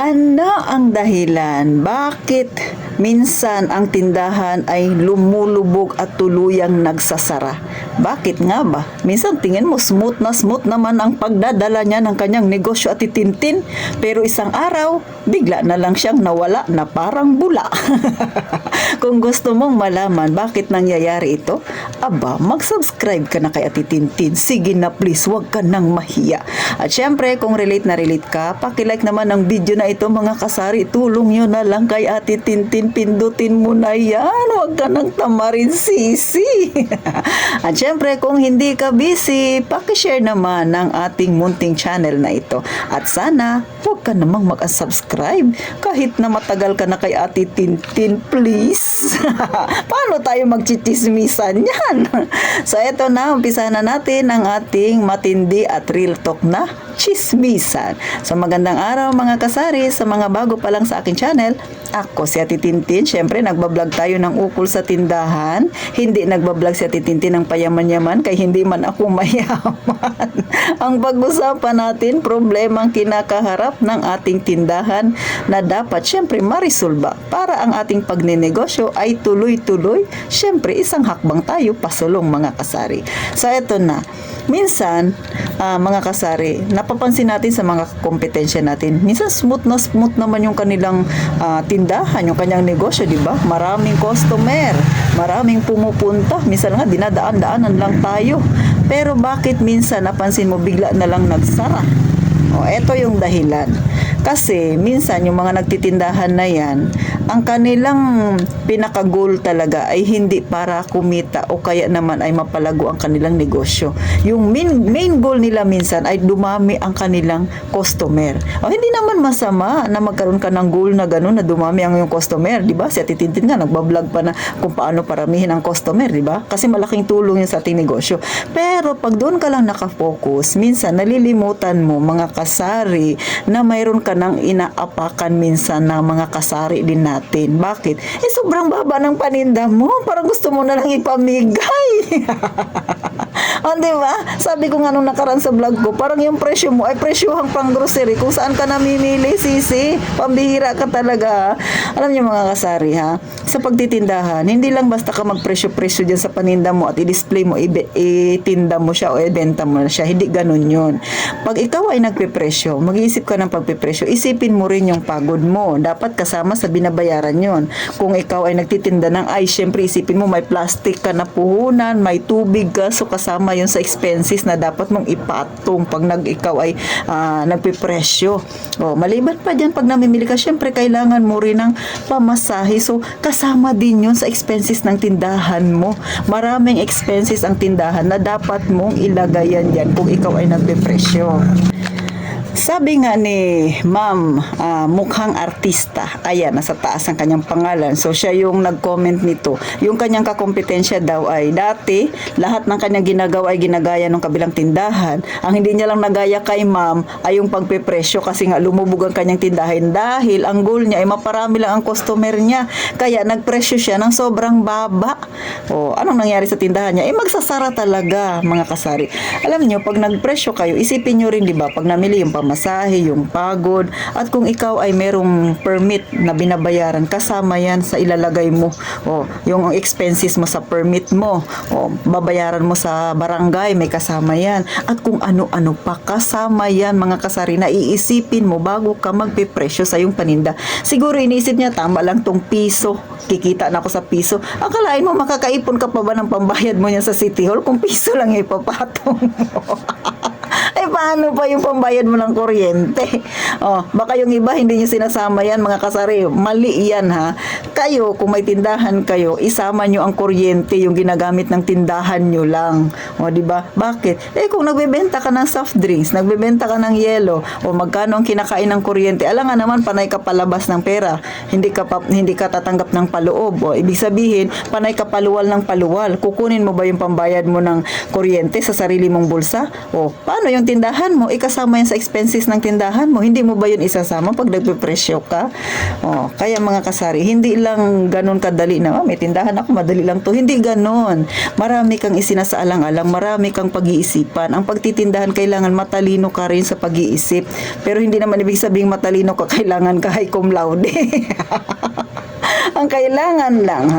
Ano ang dahilan? Bakit minsan ang tindahan ay lumulubog at tuluyang nagsasara? Bakit nga ba? Minsan tingin mo smooth naman ang pagdadala niya ng kanyang negosyo at itintin. Pero isang araw, bigla na lang siyang nawala na parang bula. Kung gusto mong malaman bakit nangyayari ito, aba, mag-subscribe ka na kay Ate Tintin. Sige na please, wag ka nang mahiya. At syempre, kung relate na relate ka, pakilike naman ang video na ito mga kasari. Tulong nyo na lang kay Ate Tintin. Pindutin mo na yan. Wag ka nang tamarin sisi. At syempre, kung hindi ka busy, pakishare naman ng ating munting channel na ito. At sana, huwag ka namang mag-subscribe kahit na matagal ka na kay Ate Tintin, please. Paano tayo magchichismisan yan? So, eto na, umpisa na natin ang ating matindi at real talk na chismisan. So, magandang araw mga kasari, sa mga bago pa lang sa aking channel. Ako si Ate Tintin. Siyempre, nagbablog tayo ng ukol sa tindahan. Hindi nagbablog si Ate Tintin ng payaman-yaman kay hindi man ako mayaman. Ang pag-usapan natin, problemang kinakaharap ng ating tindahan na dapat siyempre marisolba para ang ating pagninegosyo ay tuloy-tuloy. Siyempre, isang hakbang tayo pasulong mga kasari. So, eto na. Minsan, mga kasari, napapansin natin sa mga kompetensya natin, minsan smooth naman yung kanilang tindahan, yung kanyang negosyo, di ba? Maraming customer, maraming pumupunta, minsan nga dinadaan-daanan lang tayo. Pero bakit minsan napansin mo bigla na lang nagsara? O, eto yung dahilan. Kasi minsan yung mga nagtitindahan na yan, ang kanilang pinaka-goal talaga ay hindi para kumita o kaya naman ay mapalago ang kanilang negosyo. Yung main goal nila minsan ay dumami ang kanilang customer. O, hindi naman masama na magkaroon ka ng goal na gano'n na dumami ang yung customer, di ba? Si Ate Tintin nga nagbablog pa na kung paano paramihin ang customer, di ba? Kasi malaking tulong yun sa ating negosyo. Pero pag doon ka lang nakafocus, minsan nalilimutan mo mga kasari na mayroon ka nang inaapakan minsan na mga kasari din natin. Bakit? Sobrang baba ng paninda mo. Parang gusto mo na lang ipamigay. O, diba? Sabi ko nga nung nakaraan sa vlog ko, parang yung presyo mo ay presyohang pang grocery. Kung saan ka namimili, sisi, pambihira ka talaga. Alam niyo mga kasari, ha? Sa pagtitindahan, hindi lang basta ka magpresyo-presyo dyan sa paninda mo at i-display mo, itinda mo siya o ibenta mo siya. Hindi ganun yun. Pag ikaw ay nagpipresyo, mag-iisip ka ng pagpipresyo, isipin mo rin yung pagod mo. Dapat kasama sa binabayaran yon. Kung ikaw ay nagtitinda ng ice, syempre isipin mo may plastic ka na puhunan, may tubig ka, so kasama yun sa expenses na dapat mong ipatong pag ikaw ay nagpipresyo. O, maliban pa dyan, pag namimili ka, syempre kailangan mo rin ng pamasahe. So, kasama din yun sa expenses ng tindahan mo. Maraming expenses ang tindahan na dapat mong ilagayan dyan kung ikaw ay nagpipresyo. Sabi nga ni Ma'am, mukhang artista. Ayan, nasa taas ang kanyang pangalan. So, siya yung nag-comment nito. Yung kanyang kakompetensya daw ay dati, lahat ng kanyang ginagawa ay ginagaya ng kabilang tindahan. Ang hindi niya lang nagaya kay Ma'am ay yung pagpipresyo kasi nga lumubog ang kanyang tindahan dahil ang goal niya ay maparami lang ang customer niya. Kaya nagpresyo siya ng sobrang baba. O, anong nangyari sa tindahan niya? Magsasara talaga, mga kasari. Alam niyo, pag nagpresyo kayo, isipin niyo rin, di ba, pag namili yung pamasahe, yung pagod, at kung ikaw ay merong permit na binabayaran, kasama yan sa ilalagay mo. O, yung expenses mo sa permit mo, o, babayaran mo sa barangay, may kasama yan. At kung ano-ano pa, kasama yan, mga kasari, na iisipin mo bago ka magpipresyo sa yung paninda. Siguro iniisip niya, tama lang tong piso, kikita na ako sa piso. Akalain mo, makakaipon ka pa ba ng pambayad mo niya sa City Hall kung piso lang ipapatong mo? Paano pa yung pambayad mo ng kuryente? Oh, baka yung iba hindi niyo sinasama yan, mga kasari. Mali yan, ha? Kayo, kung may tindahan kayo, isama nyo ang kuryente, yung ginagamit ng tindahan nyo lang. O, di ba? Bakit? Kung nagbebenta ka ng soft drinks, nagbebenta ka ng yelo, o magkano ang kinakain ng kuryente, alam nga naman, panay ka palabas ng pera. Hindi ka tatanggap ng paloob. O, ibig sabihin, panay ka paluwal ng paluwal. Kukunin mo ba yung pambayad mo ng kuryente sa sarili mong bulsa? O, paano yung tindahan mo, ikasama yan sa expenses ng tindahan mo. Hindi mo ba yun isasama pag nagpe-presyo ka? Kaya mga kasari, hindi lang ganun kadali na, may tindahan ako, madali lang to. Hindi ganun. Marami kang isinasaalang-alang, marami kang pag-iisipan. Ang pagtitindahan, kailangan matalino ka rin sa pag-iisip. Pero hindi naman ibig sabihin matalino ka, kailangan ka high cum laude. Ang kailangan lang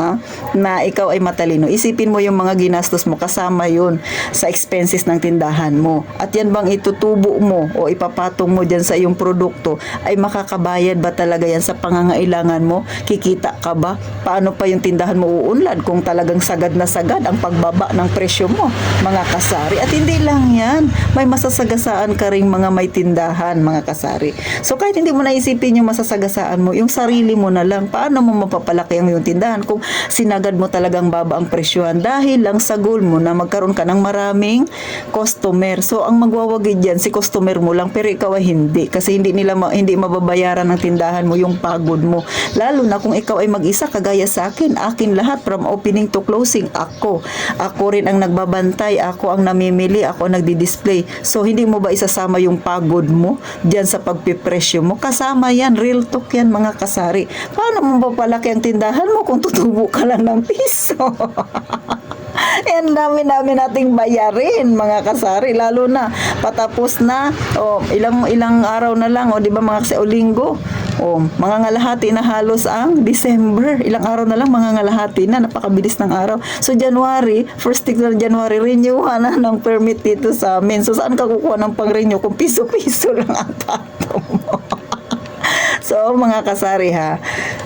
na ikaw ay matalino. Isipin mo yung mga ginastos mo, kasama yun sa expenses ng tindahan mo. At yan bang itutubo mo o ipapatong mo dyan sa iyong produkto, ay makakabayad ba talaga yan sa pangangailangan mo? Kikita ka ba? Paano pa yung tindahan mo uunlad kung talagang sagad na sagad ang pagbaba ng presyo mo, mga kasari? At hindi lang yan, may masasagasaan ka ring mga may tindahan, mga kasari. So kahit hindi mo naisipin yung masasagasaan mo, yung sarili mo na lang, paano mo mapapalaki ang iyong tindahan kung sinagad mo talagang baba ang presyohan dahil lang sa goal mo na magkaroon ka ng maraming customer. So ang magwawagi dyan, si customer mo lang, pero ikaw ay hindi, kasi hindi mababayaran ng tindahan mo yung pagod mo. Lalo na kung ikaw ay mag-isa, kagaya sa akin lahat from opening to closing, ako rin ang nagbabantay, ako ang namimili, ako ang nagdi-display. So hindi mo ba isasama yung pagod mo dyan sa pagpipresyo mo? Kasama yan, real talk yan, mga kasari. Paano mo papalaki ang tindahan mo kung tutubo ka lang ng piso? Yan, dami nating bayarin, mga kasari, lalo na patapos na ilang araw na lang, di ba, mga kasi, linggo, mga ngalahati na halos ang December, ilang araw na lang, mga ngalahati na, napakabilis ng araw. So January, first week ng January, renew na ng permit dito sa amin. So saan ka kukuha ng pang-renew kung piso-piso lang ang patong mo? So, mga kasari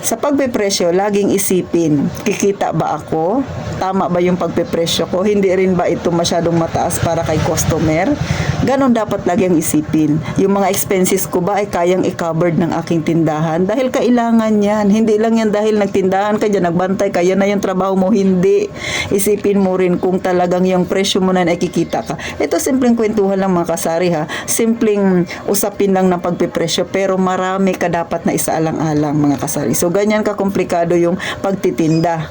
sa pagpepresyo, laging isipin, kikita ba ako? Tama ba yung pagpepresyo ko? Hindi rin ba ito masyadong mataas para kay customer? Ganon dapat lagi ang isipin. Yung mga expenses ko ba ay kayang i-covered ng aking tindahan? Dahil kailangan yan. Hindi lang yan dahil nagtindahan ka dyan, nagbantay, kaya na yung trabaho mo. Hindi. Isipin mo rin kung talagang yung presyo mo na nakikita ka. Ito simpleng kwentuhan lang, mga kasari Simpleng usapin lang ng pagpepresyo, pero marami ka dapat na isaalang-alang, mga kasari. So, ganyan ka komplikado yung pagtitinda.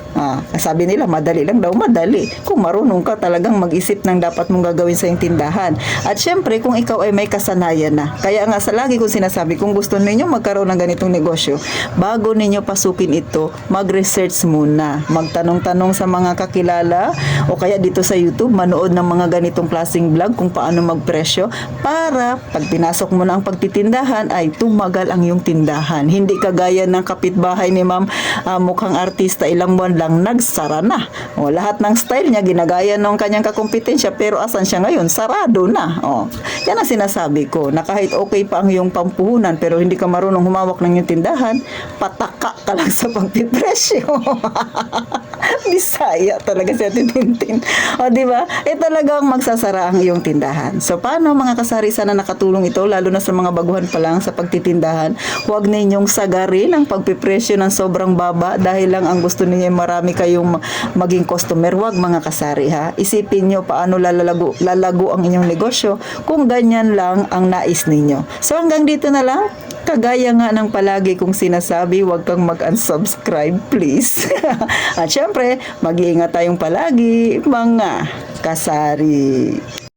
Sabi nila, madali lang daw, madali. Kung marunong ka talagang mag-isip ng dapat mong gagawin sa iyong tindahan. At syempre, kung ikaw ay may kasanayan na. Kaya nga, sa lagi kong sinasabi, kung gusto ninyo magkaroon ng ganitong negosyo, bago ninyo pasukin ito, mag-research muna. Magtanong-tanong sa mga kakilala o kaya dito sa YouTube, manood ng mga ganitong klaseng vlog kung paano magpresyo para pag pinasok mo na ang pagtitindahan ay tumagal ang iyong tindahan. Hindi kagaya ng kapitbahay ni ma'am, mukhang artista, ilang buwan lang nagsara na. Lahat ng style niya ginagaya ng kanyang kakompetensya, pero asan siya ngayon? Sarado na. Yan ang sinasabi ko, na kahit okay pa ang iyong pampuhunan pero hindi ka marunong humawak ng iyong tindahan, pataka ka lang sa pagpipresyo. Bisaya talaga si Ate Tintin. Diba? Talagang magsasara ang iyong tindahan. So, paano, mga kasari, sana nakatulong ito, lalo na sa mga baguhan pa lang sa pagtitindahan. Huwag ninyong sagarin ang pagpipresyo ng sobrang baba dahil lang ang gusto ninyo ay marami kayong maging customer. Huwag, mga kasari, Isipin nyo paano lalago ang inyong negosyo kung ganyan lang ang nais ninyo. So, hanggang dito na lang. Kagaya nga ng palagi kong sinasabi, huwag kang mag-unsubscribe, please. At syempre, mag-iingat tayong palagi, mga kasari.